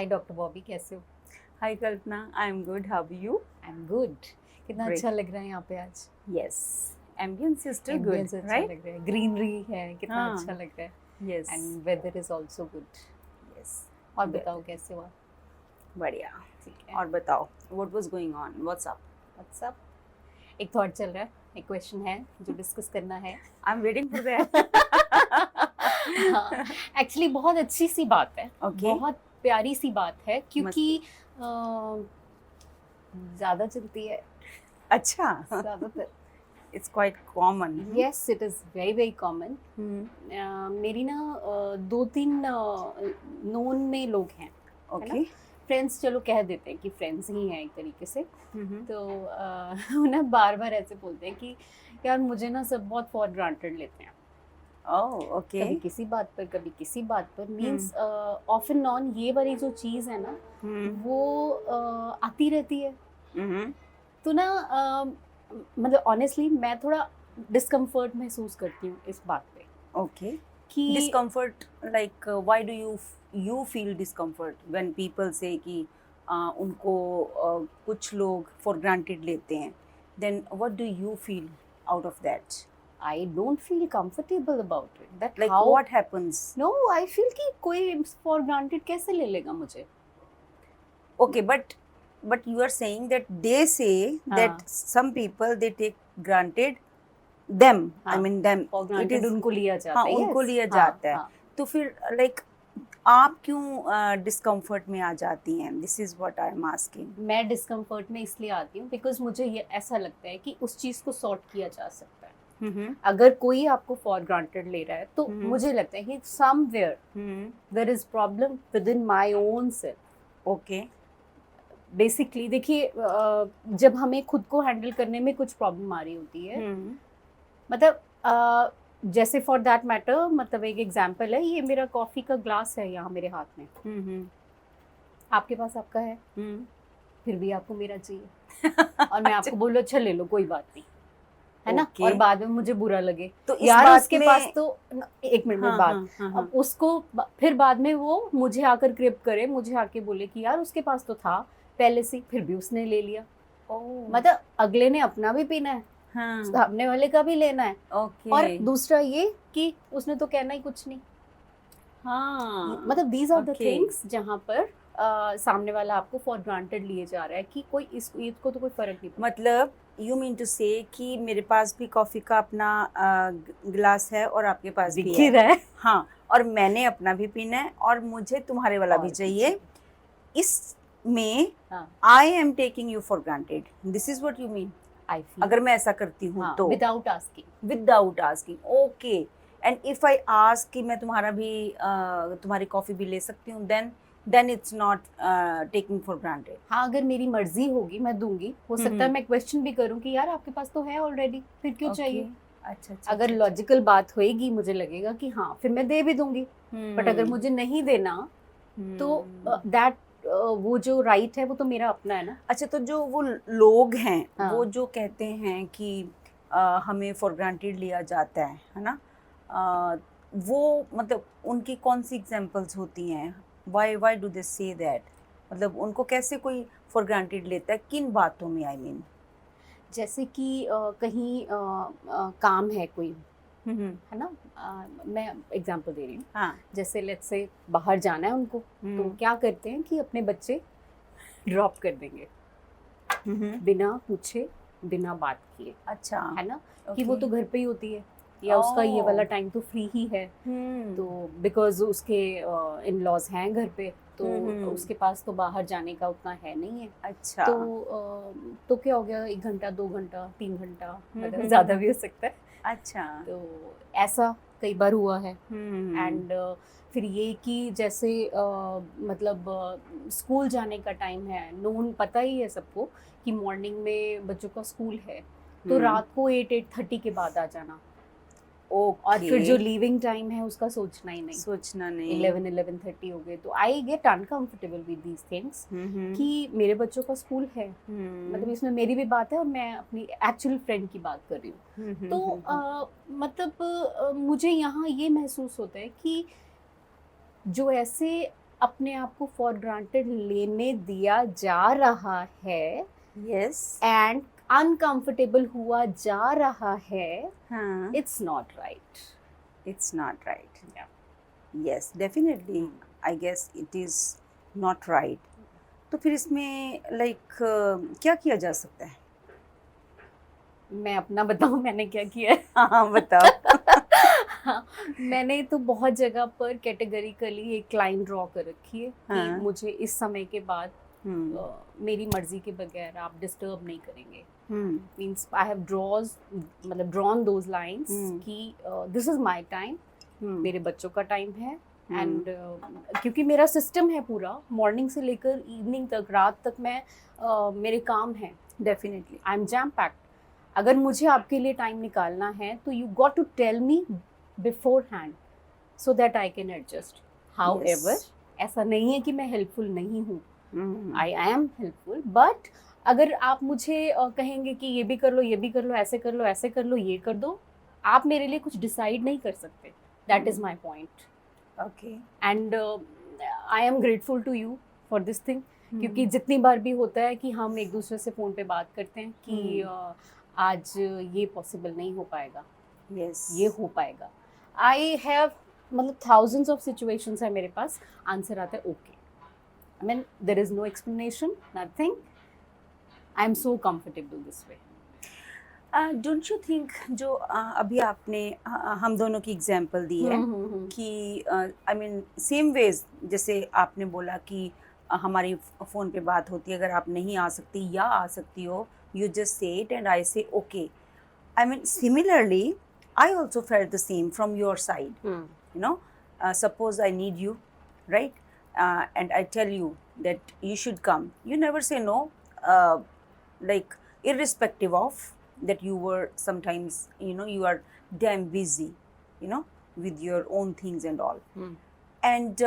हाय doctor Bobby, कैसे हो? Hi Kalpana, I am good, how are you? I am good. कितना Great. अच्छा लग रहा है यहाँ पे आज। Yes, ambience is still ambience good, अच्छा राइट? लग रहा है, ग्रीनरी है, कितना हाँ. अच्छा लग रहा है yes and weather is also good. Yes, और बताओ कैसे हो आप? बढ़िया. ठीक है। और बताओ, what was going on, what's up? What's up एक थॉट चल रहा है, एक क्वेश्चन है जो डिस्कस करना है। I am waiting for that. हाँ, एक्चुअली बहुत अच्छी सी बात है, Okay. बहुत प्यारी सी बात है, क्योंकि ज़्यादा चलती है अच्छा, ज़्यादातर। It's quite common. Yes, it is very very common. मेरी ना 2-3 नोन में लोग हैं, है ना? ओके. फ्रेंड्स, चलो कह देते हैं कि फ्रेंड्स ही हैं एक तरीके से। हम्म. तो वो ना बार बार ऐसे बोलते हैं कि यार मुझे ना सब बहुत फॉर ग्रांटेड लेते हैं, ओह, ओके. कभी किसी बात पर कभी किसी बात पर। मीन्स ऑफ एंड ऑन ये वाली जो चीज़ है ना, वो आती रहती है। तो ना मतलब ऑनेस्टली मैं थोड़ा डिस्कम्फर्ट महसूस करती हूँ इस बात पे ओके. कि discomfort, like why do you feel discomfort when people say कि उनको कुछ लोग फॉर ग्रांटेड लेते हैं, then what do you feel out of that? I don't feel comfortable about it, that like how. What happens? No, I feel कि कोई for granted कैसे ले लेगा मुझे। Okay, but you are saying that they say that हाँ. some people they take granted them. I हाँ. mean them. For It granted is उनको लिया जाता हाँ, है। उनको yes. लिया हाँ, जाता है. हाँ. तो फिर लाइक आप क्यों डिस्कम्फर्ट में आ जाती हैं? This is what I am asking. मैं डिस्कम्फर्ट में इसलिए आती हूँ बिकॉज मुझे ये ऐसा लगता है कि उस चीज़ को सॉर्ट किया जा सकता है। अगर कोई आपको फॉर ग्रांटेड ले रहा है तो मुझे लगता है कि somewhere there is problem with in my own self. Okay. Basically देखिए, जब हमें खुद को हैंडल करने में कुछ प्रॉब्लम आ रही होती है, मतलब जैसे फॉर दैट मैटर, मतलब एक एग्जांपल है, ये मेरा कॉफ़ी का ग्लास है यहाँ मेरे हाथ में, आपके पास आपका है, फिर भी आपको मेरा चाहिए और मैं आपको बोलूँ अच्छा ले लो कोई बात नहीं, है ना? Okay. और बाद में मुझे बुरा लगे तो इस यार बात उसके में पास तो एक मिनट में बात, हाँ. अब उसको फिर बाद में वो मुझे आकर क्रिप करे, मुझे आके बोले कि यार उसके पास तो था पहले से, फिर भी उसने ले लिया। मतलब अगले ने अपना भी पीना है, सामने वाले का भी लेना है, ओके. और दूसरा ये कि उसने तो कहना ही कुछ नहीं। हाँ, मतलब these are the Okay. Things जहाँ पर सामने वाला आपको फॉर ग्रांटेड लिए जा रहा है कि कोई इसको तो कोई फर्क नहीं पड़ता। मतलब यू मीन टू से कि मेरे पास भी कॉफी का अपना गिलास है और आपके पास भी दिख है. रहा है। हाँ, और मैंने अपना भी पीना है और मुझे तुम्हारे वाला भी और चाहिए. इसमें हाँ, I am taking you for granted. This is what you mean. I feel अगर मैं ऐसा करती हूँ तो without asking. Without asking. Okay. And if I ask कि मैं तुम्हारा भी तुम्हारी कॉफी भी ले सकती हूँ, then it's not taking for granted. हाँ, अगर मेरी मर्जी होगी मैं दूंगी, हो सकता है मैं क्वेश्चन भी करूँ कि यार आपके पास तो है ऑलरेडी, फिर क्यों चाहिए। अच्छा. अगर लॉजिकल बात होएगी मुझे लगेगा कि हाँ फिर मैं दे भी दूंगी, बट अगर मुझे नहीं देना तो दैट वो जो राइट है वो तो मेरा अपना है ना। अच्छा, तो जो वो लोग हैं, हाँ. वो जो कहते हैं कि हमें फॉर ग्रांटेड लिया जाता है ना, वो मतलब उनकी कौन सी एग्जांपल्स होती हैं? Why do they say that? मतलब उनको कैसे कोई फॉर ग्रांटेड लेता है, किन बातों में? आई मीन जैसे कि कहीं काम है कोई, है ना, मैं एग्जांपल दे रही हूँ। हाँ. जैसे लेट्स से बाहर जाना है उनको, तो क्या करते हैं कि अपने बच्चे ड्रॉप कर देंगे बिना पूछे बिना बात किए, अच्छा. है ना, कि वो तो घर पे ही होती है या उसका ये वाला टाइम तो फ्री ही है, तो बिकॉज उसके इन लॉज हैं घर पे, तो उसके पास तो बाहर जाने का उतना है नहीं है। अच्छा. तो क्या हो गया, 1 घंटा 2 घंटा 3 घंटा, मतलब ज़्यादा भी हो सकता है। अच्छा. तो ऐसा कई बार हुआ है। एंड फिर ये कि जैसे मतलब स्कूल जाने का टाइम है, नोन पता ही है सबको कि मॉर्निंग में बच्चों का स्कूल है, तो रात को 8-8:30 के बाद आ जाना। और फिर जो लीविंग टाइम है उसका सोचना ही नहीं, 11-11:30 हो गए। तो I get uncomfortable with these things कि मेरे बच्चों का स्कूल है, मतलब इसमें मेरी भी बात है और मैं अपनी एक्चुअल फ्रेंड की बात कर रही हूँ। तो मतलब मुझे यहाँ ये महसूस होता है कि जो ऐसे अपने आप को फॉर ग्रांटेड लेने दिया जा रहा है, यस, एंड अनकंफर्टेबल हुआ जा रहा है, हाँ, it's not right. It's not right. Yes, definitely I guess it is not right. तो फिर इसमें लाइक क्या किया जा सकता है? मैं अपना बताऊं मैंने क्या किया है? हाँ, बताओ. हाँ, मैंने तो बहुत जगह पर कैटेगरिकली एक लाइन ड्रॉ कर रखी है हाँ. कि मुझे इस समय के बाद हम्म, मेरी मर्जी के बगैर आप डिस्टर्ब नहीं करेंगे. Hmm, means I have drawn those lines hmm. कि this is my time, hmm, मेरे बच्चों का टाइम है. एंड क्योंकि मेरा सिस्टम है पूरा, मॉर्निंग से लेकर इवनिंग तक, रात तक मैं मेरे काम हैं, definitely. I am jam packed. अगर मुझे आपके लिए टाइम निकालना है तो you got to tell me beforehand so that I can adjust. However, ऐसा नहीं है कि मैं हेल्पफुल नहीं हूँ, आई एम हेल्पफुल, बट अगर आप मुझे कहेंगे कि ये भी कर लो, ये भी कर लो, ऐसे कर लो, ऐसे कर लो, ये कर दो, आप मेरे लिए कुछ डिसाइड नहीं कर सकते. That is my point. Okay. And I am grateful to you for this thing. क्योंकि जितनी बार भी होता है कि हम एक दूसरे से फ़ोन पे बात करते हैं कि आज ये पॉसिबल नहीं हो पाएगा, यस, ये हो पाएगा. आई हैव मतलब थाउजेंड्स ऑफ सिचुएशंस है मेरे पास, आंसर आता है okay. I mean there is no explanation, nothing. I am so comfortable this way. Don't you think जो अभी आपने हम दोनों की एग्जांपल दी है कि आई मीन सेम वेज, जैसे आपने बोला कि हमारी फ़ोन पे बात होती है, अगर आप नहीं आ सकती या आ सकती हो, you just say it and I say okay. I mean similarly I also felt the same from your side. You know, suppose I need you, right? And I tell you that you should come, you never say no, like irrespective of that you were sometimes, you know, you are damn busy, you know, with your own things and all. And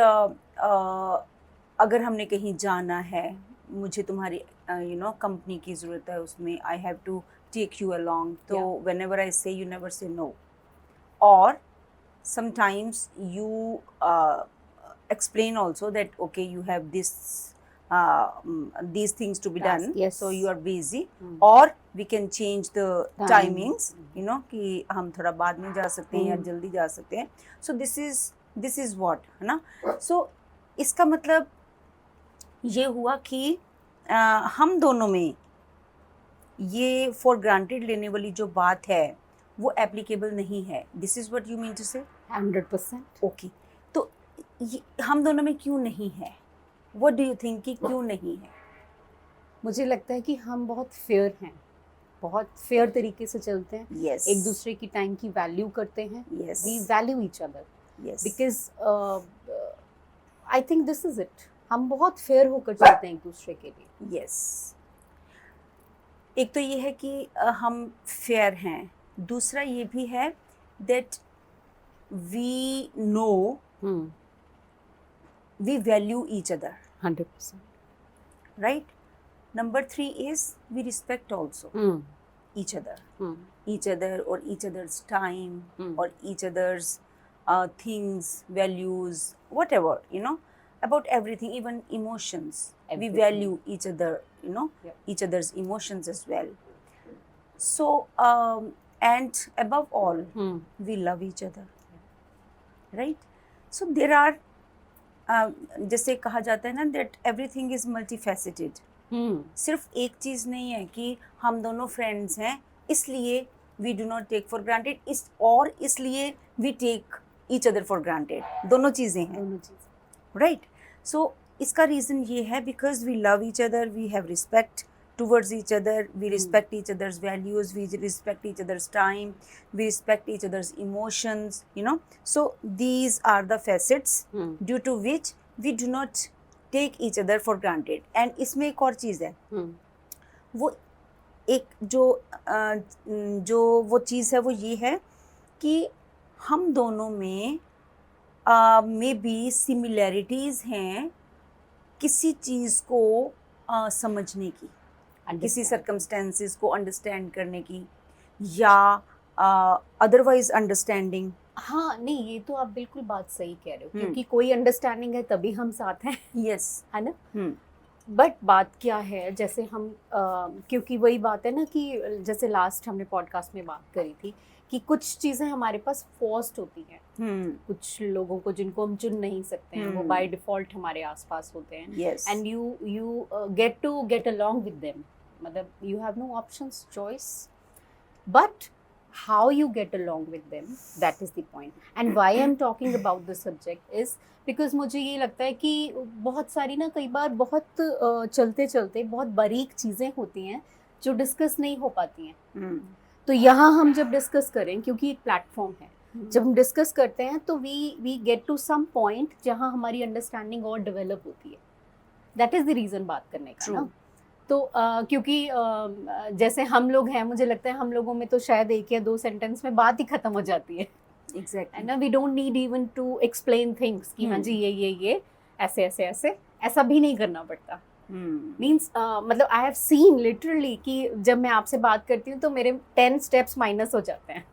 अगर हमने कहीं जाना है, मुझे तुम्हारी you know company की ज़रूरत है, उसमें I have to take you along, तो whenever I say you never say no. और sometimes you explain also that okay you have this these things to be Task, done, yes. so you are busy, or we can change the timings, you know, कि हम थोड़ा बाद में जा सकते हैं या जल्दी जा सकते हैं. So this is what, है ना. So इसका मतलब ये हुआ कि हम दोनों में ये फॉर ग्रांटेड लेने वाली जो बात है वो एप्लीकेबल नहीं है. This is what you mean to say? 100%. Okay. तो ये हम दोनों में क्यों नहीं है? व्हाट डू यू थिंक कि क्यों नहीं है? मुझे लगता है कि हम बहुत फेयर हैं, बहुत फेयर तरीके से चलते हैं. Yes. एक दूसरे की टाइम की वैल्यू करते हैं. Yes. We value each other. Yes. Because I think this is it. हम बहुत फेयर होकर चलते हैं एक दूसरे के लिए. यस. एक तो ये है कि हम फेयर हैं. दूसरा ये भी है that we know we value each other. 100%. Right. Number 3 is we respect also each other, each other or each other's time, or each other's things, values, whatever, you know, about everything, even emotions. We value each other, you know, each other's emotions as well. So and above all, we love each other, right? So there are जैसे कहा जाता है ना that everything is multifaceted. सिर्फ एक चीज़ नहीं है कि हम दोनों फ्रेंड्स हैं इसलिए we do not take for granted, इसलिए we take each other for granted. दोनों चीज़ें हैं, राइट. सो इसका रीज़न ये है because we love each other, we have respect towards each other, we respect each other's values, we respect each other's time, we respect each other's emotions, you know. So these are the facets due to which we do not take each other for granted. And इसमें एक और चीज़ है, वो एक जो वो चीज़ है वो ये है कि हम दोनों में बी सिमिलैरिटीज़ हैं किसी चीज़ को समझने की, किसी सर्कमस्टेंसेस को अंडरस्टैंड करने की, या अदरवाइज अंडरस्टैंडिंग, हाँ नहीं, ये तो आप बिल्कुल बात सही कह रहे हो, क्योंकि कोई अंडरस्टैंडिंग है तभी हम साथ हैं, यस, है ना। बट बात क्या है, जैसे हम क्योंकि वही बात है ना कि जैसे लास्ट हमने पॉडकास्ट में बात करी थी कि कुछ चीज़ें हमारे पास फोर्स्ड होती हैं, कुछ लोगों को जिनको हम चुन नहीं सकते हैं, वो बाय डिफॉल्ट हमारे आसपास होते हैं, yes, and you get to get along with them, मतलब you have no options choice, but how you get along with them, that is the point. And why I'm talking about the subject is because मुझे ये लगता है कि बहुत सारी ना कई बार बहुत चलते चलते बहुत बारीक चीज़ें होती हैं जो डिस्कस नहीं हो पाती हैं। तो यहाँ हम जब डिस्कस करें, क्योंकि एक प्लेटफॉर्म है, जब हम डिस्कस करते हैं तो we get to some point जहाँ हमारी अंडरस्टैंडिंग और डेवलप होती है। दैट इज़ द रीज़न बात करने का ना। तो क्योंकि जैसे हम लोग हैं, मुझे लगता है हम लोगों में तो शायद 1 या 2 सेंटेंस में बात ही खत्म हो जाती है। एग्जैक्टली ना, we don't need even to explain things कि हाँ जी ये ऐसे ऐसे ऐसे, ऐसा भी नहीं करना पड़ता। मीन्स मतलब आई हैव सीन लिटरली कि जब मैं आपसे बात करती हूँ तो मेरे 10 स्टेप्स माइनस हो जाते हैं,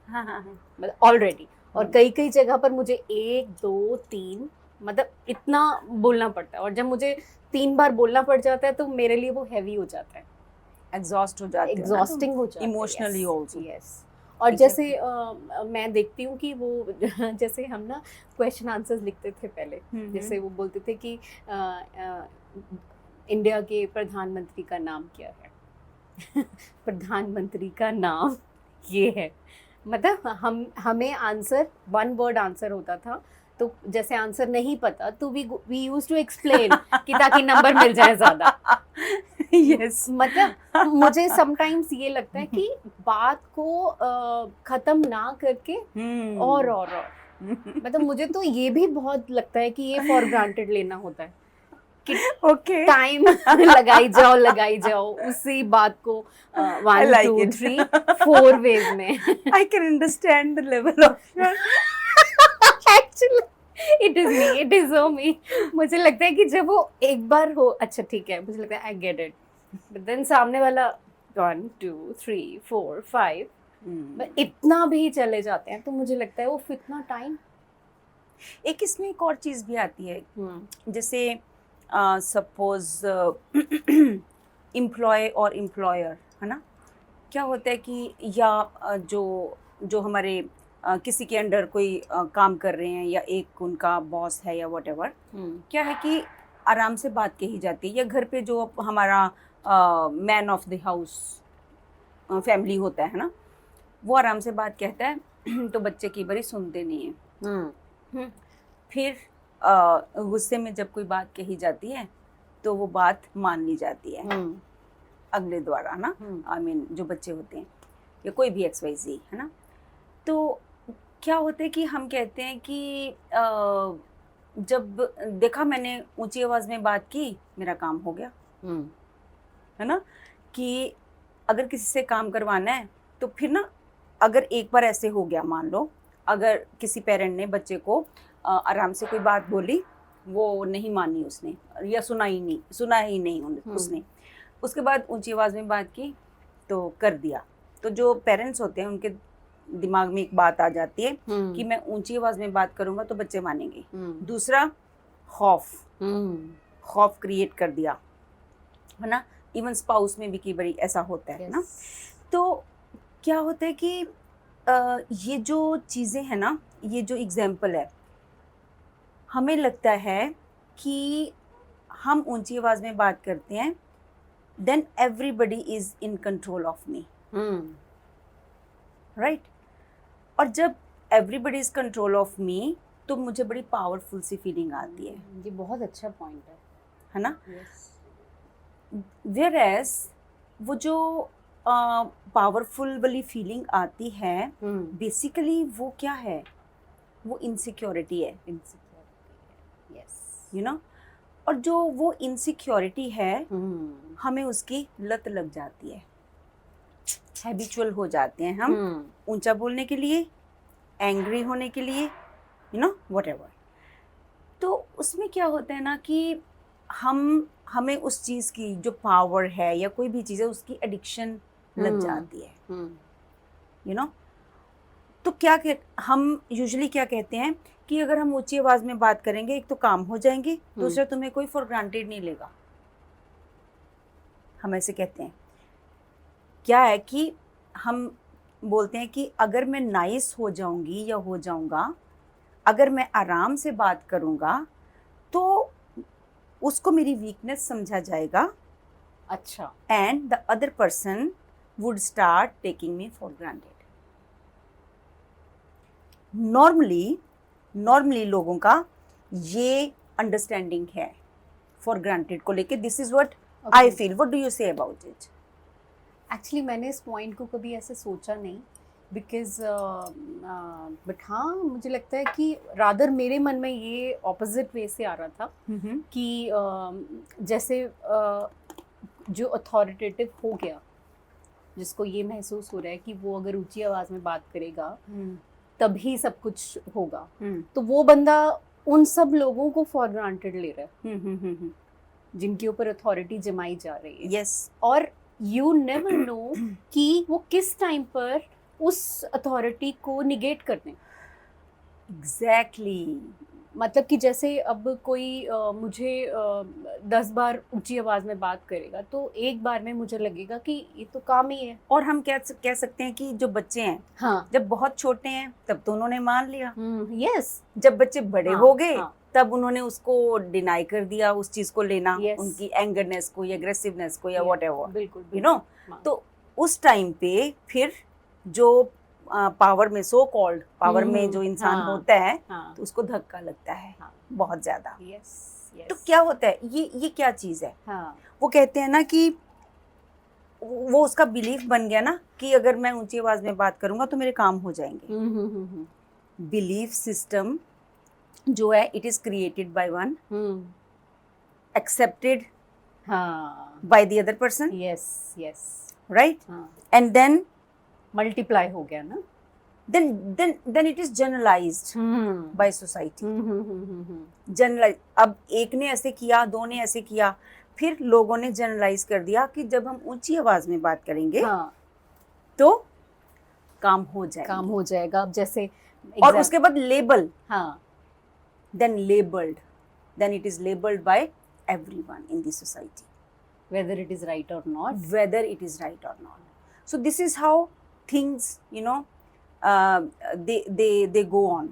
मतलब ऑलरेडी। और कई कई जगह पर मुझे 1 2 3 मतलब इतना बोलना पड़ता है, और जब मुझे 3 बार बोलना पड़ जाता है तो मेरे लिए वो हैवी हो जाता है, एग्जॉस्ट हो जाते हैं, एग्जॉस्टिंग हो जाता है इमोशनली आल्सो। यस। और जैसे मैं देखती हूँ कि वो जैसे हम ना क्वेश्चन आंसर्स लिखते थे पहले, जैसे वो बोलते थे कि इंडिया के प्रधानमंत्री का नाम क्या है प्रधानमंत्री का नाम ये है, मतलब हमें आंसर 1 वर्ड आंसर होता था, तो जैसे आंसर नहीं पता तो वी यूज्ड टू एक्सप्लेन कि ताकि नंबर मिल जाए ज्यादा। यस, मतलब मुझे समटाइम्स ये लगता है कि बात को खत्म ना करके और मतलब मुझे तो ये भी बहुत लगता है कि ये फॉर ग्रांटेड लेना होता है कि ओके टाइम लगाई जाओ उसी बात को 1 2 3 4 वेज में। I can understand the level of actually it is so me. मुझे लगता है कि जब वो एक बार हो, अच्छा ठीक है, मुझे लगता है I get it, but then सामने वाला 1 2 3 4 5 इतना भी चले जाते हैं, तो मुझे लगता है वो इतना टाइम। एक इसमें एक और चीज भी आती है, जैसे सपोज एम्प्लॉय और एम्प्लॉयर, है ना, क्या होता है कि या जो हमारे किसी के अंडर कोई काम कर रहे हैं या एक उनका बॉस है या व्हाटएवर, क्या है कि आराम से बात कही जाती है, या घर पे जो हमारा man of the house family होता है ना, वो आराम से बात कहता है तो बच्चे की बारी सुनते नहीं हैं। फिर गुस्से में जब कोई बात कही जाती है तो वो बात मान ली जाती है अगले द्वारा ना, आई मीन जो बच्चे होते हैं या कोई भी XYZ, है ना। तो क्या होता है कि हम कहते हैं कि जब देखा मैंने ऊंची आवाज़ में बात की, मेरा काम हो गया, है ना। कि अगर किसी से काम करवाना है तो फिर ना, अगर एक बार ऐसे हो गया, मान लो अगर किसी पेरेंट ने बच्चे को आराम से कोई बात बोली, वो नहीं मानी उसने या सुना ही नहीं उसने, उसके बाद ऊंची आवाज़ में बात की तो कर दिया, तो जो पेरेंट्स होते हैं उनके दिमाग में एक बात आ जाती है कि मैं ऊंची आवाज़ में बात करूंगा तो बच्चे मानेंगे। दूसरा, खौफ क्रिएट कर दिया, है ना। इवन स्पाउस में भी कई बार ऐसा होता है ना। तो क्या होता है कि ये जो चीज़ें हैं ना, ये जो एग्जाम्पल है, हमें लगता है कि हम ऊंची आवाज़ में बात करते हैं, then everybody is in control of me, right. और जब everybody is control of me तो मुझे बड़ी पावरफुल सी फीलिंग आती है। ये बहुत अच्छा पॉइंट है ना। Whereas वो जो पावरफुल वाली फीलिंग आती है, बेसिकली वो क्या है, वो इनसिक्योरिटी है, यू नो। और जो वो इनसिक्योरिटी है, हमें उसकी लत लग जाती है, हैबिचुअल हो जाते हैं हम ऊंचा बोलने के लिए, एंग्री होने के लिए, यू नो, व्हाटएवर। तो उसमें क्या होता है ना कि हमें उस चीज़ की जो पावर है या कोई भी चीज़ है उसकी एडिक्शन लग जाती है, यू नो। तो हम यूजुअली क्या कहते हैं कि अगर हम ऊंची आवाज में बात करेंगे, एक तो काम हो जाएंगे, दूसरा तुम्हें कोई फॉर ग्रांटेड नहीं लेगा। हम ऐसे कहते हैं। क्या है कि हम बोलते हैं कि अगर मैं नाइस हो जाऊंगी या हो जाऊंगा, अगर मैं आराम से बात करूंगा, तो उसको मेरी वीकनेस समझा जाएगा। अच्छा। And the other person would start taking me for granted. Normally लोगों का ये अंडरस्टैंडिंग है फॉर ग्रांटेड को लेके। This is what I feel. What do you say about it? Actually मैंने इस पॉइंट को कभी ऐसे सोचा नहीं, बिकॉज बट हाँ, मुझे लगता है कि रादर मेरे मन में ये ऑपोजिट वे से आ रहा था कि जैसे जो अथॉरिटेटिव हो गया, जिसको ये महसूस हो रहा है कि वो अगर ऊंची आवाज़ में बात करेगा तभी सब कुछ होगा, तो वो बंदा उन सब लोगों को फॉर ग्रांटेड ले रहा है जिनके ऊपर अथॉरिटी जमाई जा रही है। यस। और यू नेवर नो कि वो किस टाइम पर उस अथॉरिटी को निगेट कर दें। एग्जैक्टली। मतलब कि जैसे अब कोई मुझे 10 बार ऊंची आवाज में बात करेगा तो एक बार में मुझे लगेगा कि ये तो काम ही है। और हम कह सकते हैं कि जो बच्चे हैं, हाँ, जब बहुत छोटे हैं तब तो उन्होंने मान लिया। यस। जब बच्चे बड़े हाँ, हो गए हाँ, तब उन्होंने उसको डिनाई कर दिया, उस चीज को लेना, Yes. उनकी एंगरनेस को या एग्रेसिवनेस को या Yeah, व्हाटएवर, बिल्कुल, यू नो। हाँ। तो उस टाइम पे फिर जो पावर में, सो कॉल्ड पावर में जो इंसान हाँ, होता है, हाँ, तो उसको धक्का लगता है हाँ, बहुत ज्यादा। यस, तो क्या होता है, ये क्या चीज है? हाँ, वो कहते हैं ना कि वो उसका बिलीफ बन गया ना कि अगर मैं ऊंची आवाज में बात करूंगा तो मेरे काम हो जाएंगे। बिलीफ सिस्टम जो है, it is created by one, accepted हाँ, by the other person, yes, yes, right? हाँ, एंड देन मल्टीप्लाई हो गया ना। then it is generalized by society. Generalize. अब एक ने ऐसे किया, दो ने ऐसे किया, फिर लोगों ने जनरलाइज कर दिया कि जब हम ऊंची आवाज में बात करेंगे हाँ, तो काम हो जाएगा। काम हो जाएगा। अब जैसे और उसके बाद लेबल, हाँ, then it is labeled by everyone in the society, whether it is right or not. whether it is right or not. So this is how things, you know, they go on.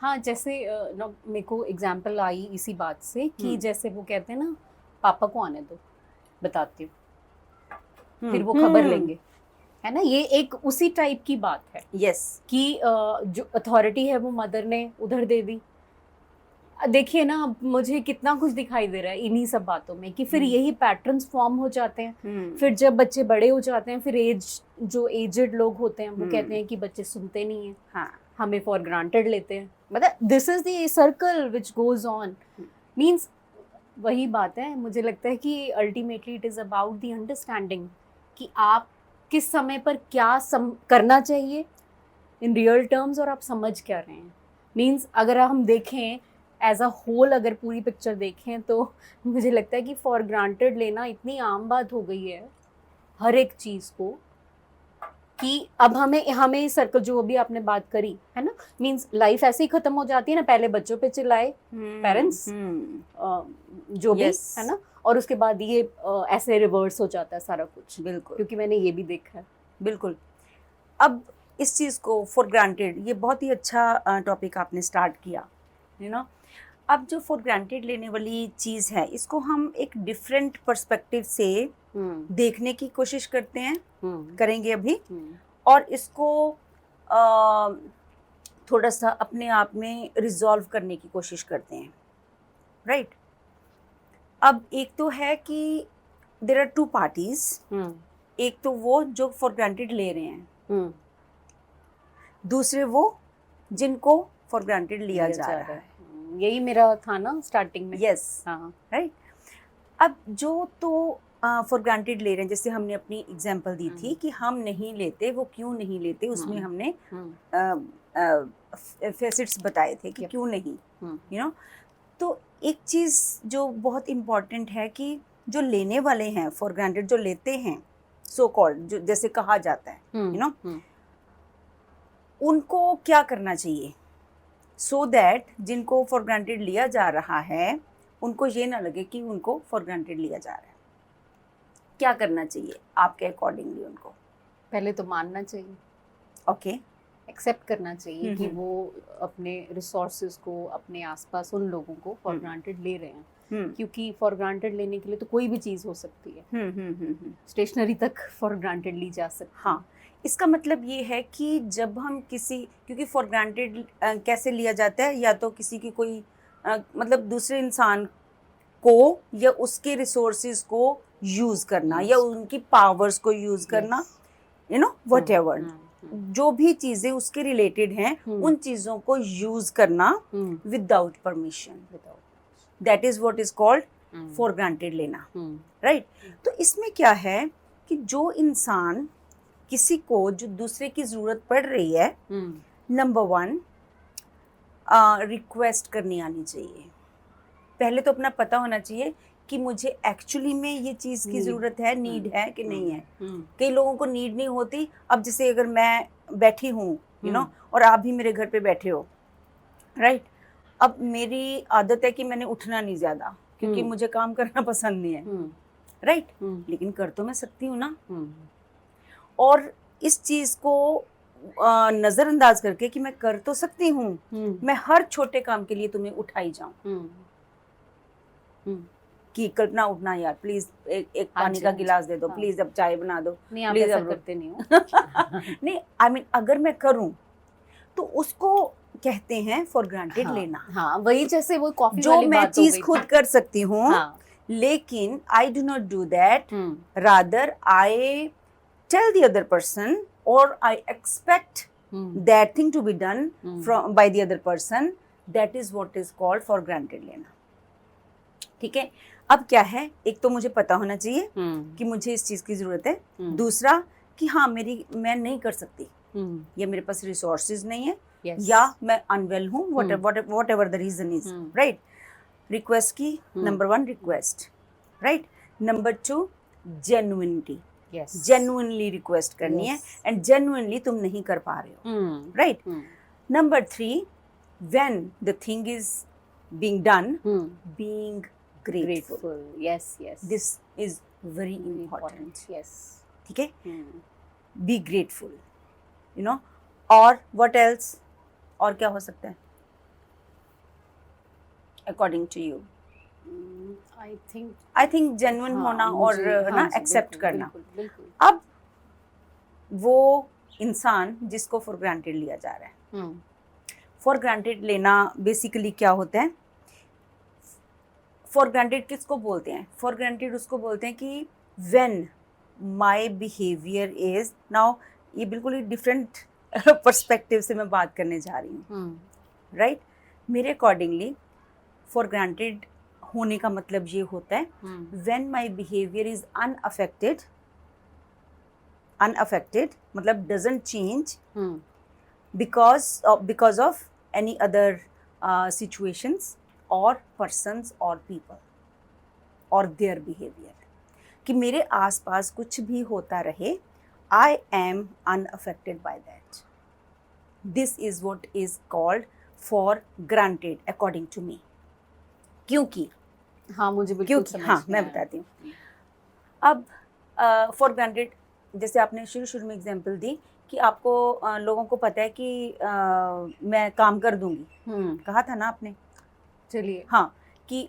हाँ, जैसे मेरे को example I इसी बात से कि जैसे वो कहते हैं ना, पापा को आने दो, बताती हूँ, फिर वो खबर लेंगे, है ना। ये एक उसी टाइप की बात है। Yes. कि जो अथॉरिटी है वो मदर ने उधर दे दी। देखिए ना, अब मुझे कितना कुछ दिखाई दे रहा है इन्हीं सब बातों में कि फिर यही पैटर्न्स फॉर्म हो जाते हैं। फिर जब बच्चे बड़े हो जाते हैं, फिर जो एजेड लोग होते हैं वो कहते हैं कि बच्चे सुनते नहीं हैं, हाँ, हमें फॉर ग्रांटेड लेते हैं। मतलब this is the circle which goes on. Means वही बात है, मुझे लगता है कि ultimately it is about the understanding कि आप किस समय पर क्या करना चाहिए इन रियल टर्म्स और आप समझ क्या रहे हैं। मींस अगर हम देखें एज अ होल, अगर पूरी पिक्चर देखें तो मुझे लगता है कि फॉर ग्रांटेड लेना इतनी आम बात हो गई है हर एक चीज़ को कि अब हमें सर्कल जो अभी आपने बात करी है ना, मींस लाइफ ऐसे ही खत्म हो जाती है ना। पहले बच्चों पे चिल्लाए पेरेंट्स, जो भी Yes. है ना, और उसके बाद ये ऐसे रिवर्स हो जाता है सारा कुछ। बिल्कुल, क्योंकि मैंने ये भी देखा है। बिल्कुल। अब इस चीज़ को फॉर ग्रांटेड, ये बहुत ही अच्छा टॉपिक आपने स्टार्ट किया, यू नो। अब जो फॉर ग्रांटेड लेने वाली चीज़ है, इसको हम एक डिफरेंट पर्सपेक्टिव से देखने की कोशिश करते हैं, करेंगे अभी, और इसको थोड़ा सा अपने आप में रिजॉल्व करने की कोशिश करते हैं, राइट? अब एक तो है कि देयर आर टू पार्टीज। एक तो वो जो फॉर ग्रांटेड ले रहे हैं, दूसरे वो जिनको फॉर ग्रांटेड लिया जा रहा है। यही मेरा था ना स्टार्टिंग में। यस, हाँ, राइट। अब जो तो फॉर ग्रांटेड ले रहे हैं, जैसे हमने अपनी एग्जांपल दी थी कि हम नहीं लेते, वो क्यों नहीं लेते, उसमें हमने फेसिट्स बताए थे कि क्यों नहीं, यू नो। तो एक चीज़ जो बहुत इम्पॉर्टेंट है कि जो लेने वाले हैं फॉर ग्रांटेड, जो लेते हैं सो कॉल्ड, जो जैसे कहा जाता है, यू नो, उनको क्या करना चाहिए सो दैट जिनको फॉर ग्रांटेड लिया जा रहा है उनको ये ना लगे कि उनको फॉर ग्रांटेड लिया जा रहा है? क्या करना चाहिए आपके अकॉर्डिंगली उनको? पहले तो मानना चाहिए, ओके, एक्सेप्ट करना चाहिए कि वो अपने रिसोर्सेज को, अपने आसपास उन लोगों को फॉर ग्रांटेड ले रहे हैं, क्योंकि फॉर ग्रांटेड लेने के लिए तो कोई भी चीज़ हो सकती है, स्टेशनरी तक फॉर ग्रांटेड ली जा सकती है। हाँ, इसका मतलब ये है कि जब हम किसी, क्योंकि फॉर ग्रांटेड कैसे लिया जाता है, या तो किसी की कोई मतलब दूसरे इंसान को या उसके रिसोर्सेज को यूज़ करना या उनकी पावर्स को यूज़ करना, यू नो व्हाटएवर, जो भी चीज़ें उसके रिलेटेड हैं उन चीज़ों को यूज़ करना without permission, that is what is called for granted लेना, राइट? तो इसमें क्या है कि जो इंसान किसी को, जो दूसरे की ज़रूरत पड़ रही है, नंबर 1 रिक्वेस्ट करनी आनी चाहिए। पहले तो अपना पता होना चाहिए कि मुझे एक्चुअली में ये चीज़ की ज़रूरत है, नीड है कि नहीं है। कई लोगों को नीड नहीं होती। अब जैसे अगर मैं बैठी हूँ यू नो और आप भी मेरे घर पे बैठे हो, राइट? अब मेरी आदत है कि मैंने उठना नहीं ज़्यादा, क्योंकि मुझे काम करना पसंद नहीं है, राइट? लेकिन कर तो मैं सकती हूँ ना। और इस चीज़ को नज़रअंदाज करके कि मैं कर तो सकती हूँ, मैं हर छोटे काम के लिए तुम्हें उठाई जाऊँ कि कल्पना उठना यार प्लीज, एक पानी का गिलास दे दो, प्लीज अब चाय बना दो, नहीं आप प्लीज ऐसा अब करते नहीं हो। नहीं, आई मीन अगर मैं करूं तो उसको कहते हैं फॉर ग्रांटेड लेना। हाँ, वही जैसे वो कॉफी जो वाली मैं बात हो चीज गई। खुद कर सकती हूँ, हाँ, लेकिन I do not do that, rather I tell the other person और I expect that thing to be done from by the other person, that is what is called for granted लेना। ठीक है, अब क्या है, एक तो मुझे पता होना चाहिए कि मुझे इस चीज़ की ज़रूरत है, दूसरा कि हाँ मैं नहीं कर सकती, या मेरे पास रिसोर्सेज नहीं है, या मैं अनवेल हूँ, whatever the reason is, right? Request की number 1 request, right? Number 2 genuinity, genuinely request करनी है, एंड जेन्युइनली तुम नहीं कर पा रहे हो, right? Number 3 when the thing is being done, being grateful. Yes. This is very important. Yes. ठीक है, be grateful, you know. और what else? और क्या हो सकता है according to you? I think genuine होना और ना accept करना। अब वो इंसान जिसको for granted लिया जा रहा है, for granted लेना बेसिकली क्या होता है? फॉर ग्रांटेड किसको बोलते हैं? फॉर ग्रांटेड उसको बोलते हैं कि when my behaviour is, now ये बिल्कुल ही डिफरेंट पर्सपेक्टिव से मैं बात करने जा रही हूँ, राइट? मेरे अकॉर्डिंगली फॉर ग्रांटेड होने का मतलब ये होता है when my behaviour is unaffected मतलब doesn't change because of any other situations और पर्सन्स और पीपल और देयर बिहेवियर, कि मेरे आसपास कुछ भी होता रहे, I am unaffected by that. This is what is called for granted according to me. क्योंकि मुझे बिल्कुल समझ हाँ मैं बताती हूँ। अब फॉर ग्रांटेड, जैसे आपने शुरू में एग्जांपल दी कि आपको लोगों को पता है कि मैं काम कर दूंगी, कहा था ना आपने? चलिए, हाँ, कि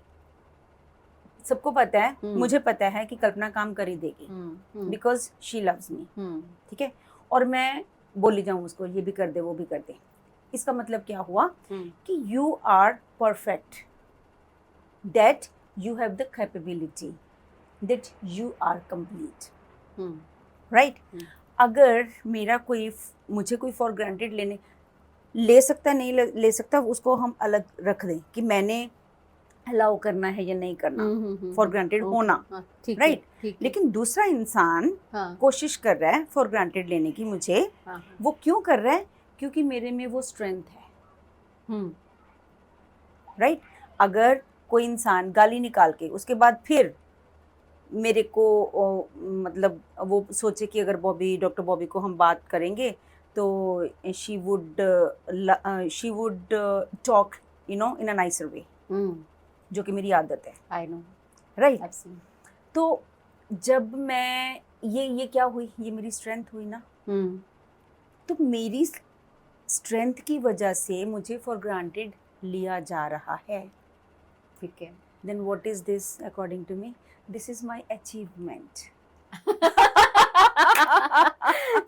सबको पता है, मुझे पता है कि कल्पना काम कर ही देगी बिकॉज शी लव्स मी, ठीक है, और मैं बोली जाऊँ उसको ये भी कर दे वो भी कर दे। इसका मतलब क्या हुआ कि you are perfect, that you have the capability, that you are complete, right? अगर मुझे कोई फॉर ग्रांटेड ले सकता नहीं ले सकता, उसको हम अलग रख दें कि मैंने अलाउ करना है या नहीं करना, फॉर ग्रांटेड होना, राइट? लेकिन दूसरा इंसान कोशिश कर रहा है फॉर ग्रांटेड लेने की मुझे, वो क्यों कर रहा है? क्योंकि मेरे में वो स्ट्रेंथ है, राइट? अगर कोई इंसान गाली निकाल के उसके बाद फिर मेरे को मतलब वो सोचे कि अगर डॉक्टर बॉबी को हम बात करेंगे तो she would talk in a nicer way, जो कि मेरी आदत है, I know, right. I've seen. तो जब मैं ये क्या हुई, ये मेरी स्ट्रेंथ हुई ना, तो मेरी स्ट्रेंथ की वजह से मुझे फॉर ग्रांटेड लिया जा रहा है, ठीक है। Then what is this according to me, this is my achievement.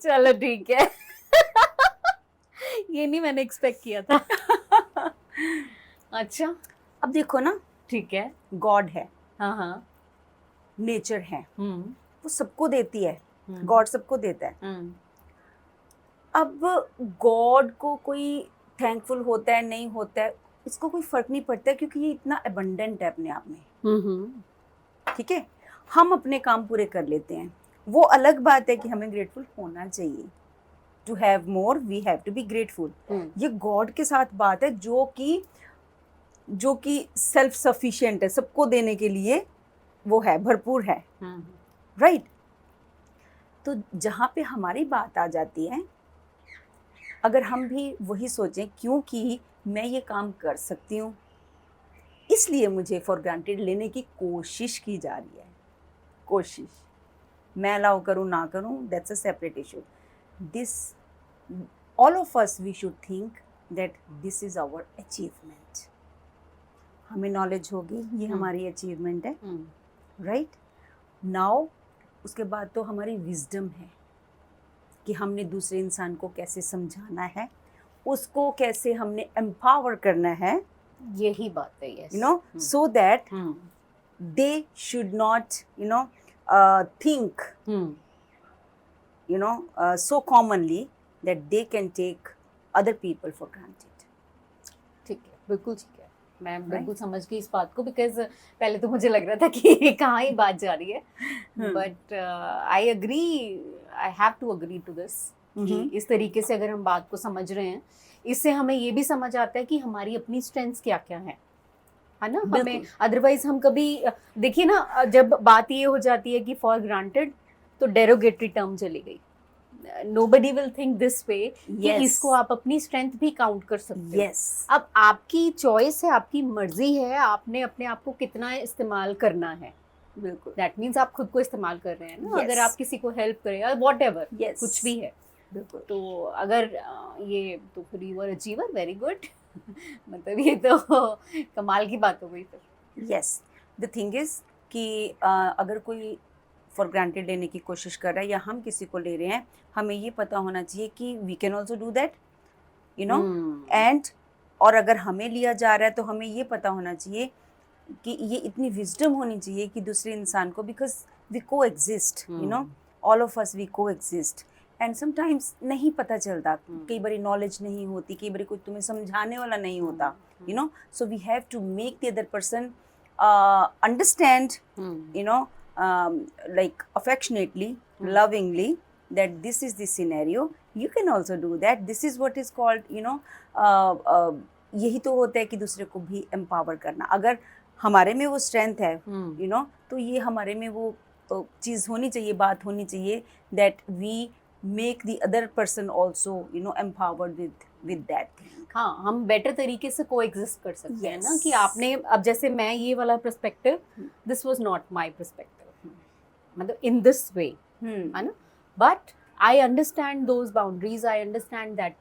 चलो ठीक है। ये नहीं मैंने एक्सपेक्ट किया था। अच्छा, अब देखो ना, ठीक है। गॉड है, हाँ हाँ। नेचर है, वो सबको देती है, गॉड सबको देता है। अब गॉड को कोई थैंकफुल होता है नहीं होता है, इसको कोई फर्क नहीं पड़ता है, क्योंकि ये इतना अबंडेंट है अपने आप में, ठीक है। हम अपने काम पूरे कर लेते हैं, वो अलग बात है कि हमें ग्रेटफुल होना चाहिए। To have more we have to be grateful. ये गॉड के साथ बात है, जो कि सेल्फ सफिशिएंट है, सबको देने के लिए वो है, भरपूर है, राइट। तो जहाँ पे हमारी बात आ जाती है, अगर हम भी वही सोचें, क्योंकि मैं ये काम कर सकती हूँ इसलिए मुझे फॉर ग्रांटेड लेने की कोशिश की जा रही है, कोशिश, मैं अलाउ करूँ ना करूँ, that's a separate issue. This all of us we should think that this is our achievement. हमें नॉलेज होगी, ये हमारी अचीवमेंट है, राइट। नाउ उसके बाद तो हमारी विजडम है कि हमने दूसरे इंसान को कैसे समझाना है, उसको कैसे हमने एम्पावर करना है, यही बात है, yes. You know, so that they should not think so commonly that they can take other people for granted. ठीक है, बिल्कुल ठीक है, मैं बिल्कुल समझ गई इस बात को, बिकॉज पहले तो मुझे लग रहा था कि कहाँ ही बात जा रही है, but I have to agree to this कि इस तरीके से अगर हम बात को समझ रहे हैं, इससे हमें ये भी समझ आता है कि हमारी अपनी स्ट्रेंथ्स क्या क्या है ना। हमें अदरवाइज हम कभी देखिए ना, जब बात ये हो जाती है कि फॉर ग्रांटेड, तो डेरोगेटरी टर्म चली गई। Nobody will think this way कि इसको आप अपनी स्ट्रेंथ भी काउंट कर सकते हो। अब आपकी चॉइस है, आपकी मर्जी है, आपने अपने आप को कितना इस्तेमाल करना है। बिल्कुल, दैट मीन्स आप खुद को इस्तेमाल कर रहे हैं ना। अगर आप किसी को हेल्प करें या वॉट एवर, कुछ भी है, बिल्कुल। तो अगर ये तो फिर you are achiever, very good. मतलब ये तो कमाल की बात हो गई फिर। यस, द थिंग इज कि अगर कोई फॉर ग्रांटेड लेने की कोशिश कर रहा है या हम किसी को ले रहे हैं, हमें ये पता होना चाहिए कि we can also do that, you know, and और अगर हमें लिया जा रहा है तो हमें ये पता होना चाहिए कि ये इतनी विजडम होनी चाहिए कि दूसरे इंसान को, because we coexist, you know, all of us we coexist, and sometimes नहीं पता चलता, कई बार नॉलेज नहीं होती, कई बार कोई तुम्हें समझाने वाला नहीं होता, you know, so we have to make the other person understand, you know, like affectionately, lovingly, that this is the scenario, you can also do that, this is what is called, you know, यही तो होता है कि दूसरे को भी empower करना। अगर हमारे में वो strength है, you know, तो ये हमारे में वो चीज़ होनी चाहिए, बात होनी चाहिए, that we make the other person also, you know, empowered with that thing. हाँ, हम बेटर तरीके से कोएग्जिस्ट कर सकते हैं ना, कि आपने अब जैसे मैं ये वाला perspective, this was not my perspective, मतलब इन दिस वे, है ना, but I understand those boundaries, I understand that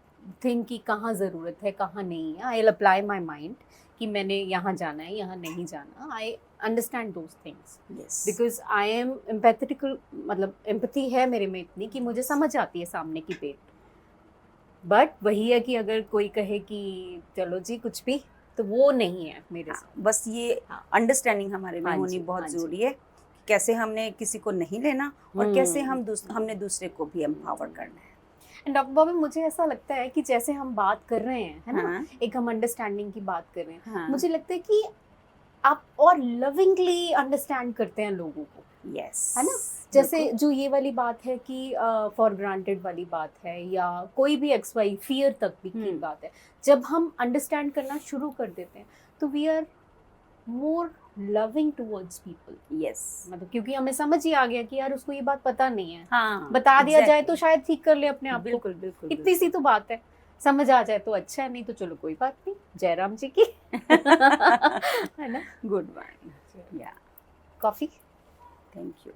thing कि कहाँ ज़रूरत है, कहाँ नहीं है। I will apply my mind कि मैंने यहाँ जाना है, यहाँ नहीं जाना। I understand those things because I am empathetical, मतलब एम्पैथी है मेरे में इतनी कि मुझे समझ आती है सामने की पेट। बट वही है कि अगर कोई कहे कि चलो जी कुछ भी, तो वो नहीं है मेरे साथ। बस ये अंडरस्टैंडिंग हमारे में होनी बहुत ज़रूरी है, कैसे हमने किसी को नहीं लेना और कैसे हमने दूसरे को भी एम्पावर करना है। एंड डॉक्टर बॉबी, मुझे ऐसा लगता है कि जैसे हम बात कर रहे हैं, है ना, एक हम अंडरस्टैंडिंग की बात कर रहे हैं, मुझे लगता है कि आप और लविंगली अंडरस्टैंड करते हैं लोगों को, है ना। जैसे जो ये वाली बात है कि फॉर ग्रांटेड वाली बात है, या कोई भी XY फियर तक भी की बात है, जब हम अंडरस्टैंड करना शुरू कर देते हैं तो we are more loving towards people. Yes, मतलब क्योंकि हमें समझ ही आ गया कि यार उसको ये बात पता नहीं है, हाँ, बता दिया जाए exactly. तो शायद ठीक कर ले अपने आप को, बिल्कुल बिल्कुल इतनी सी तो बात है, समझ आ जाए तो अच्छा है, नहीं तो चलो कोई बात नहीं, जयराम जी की है ना। गुड वन, या, कॉफी। Thank you.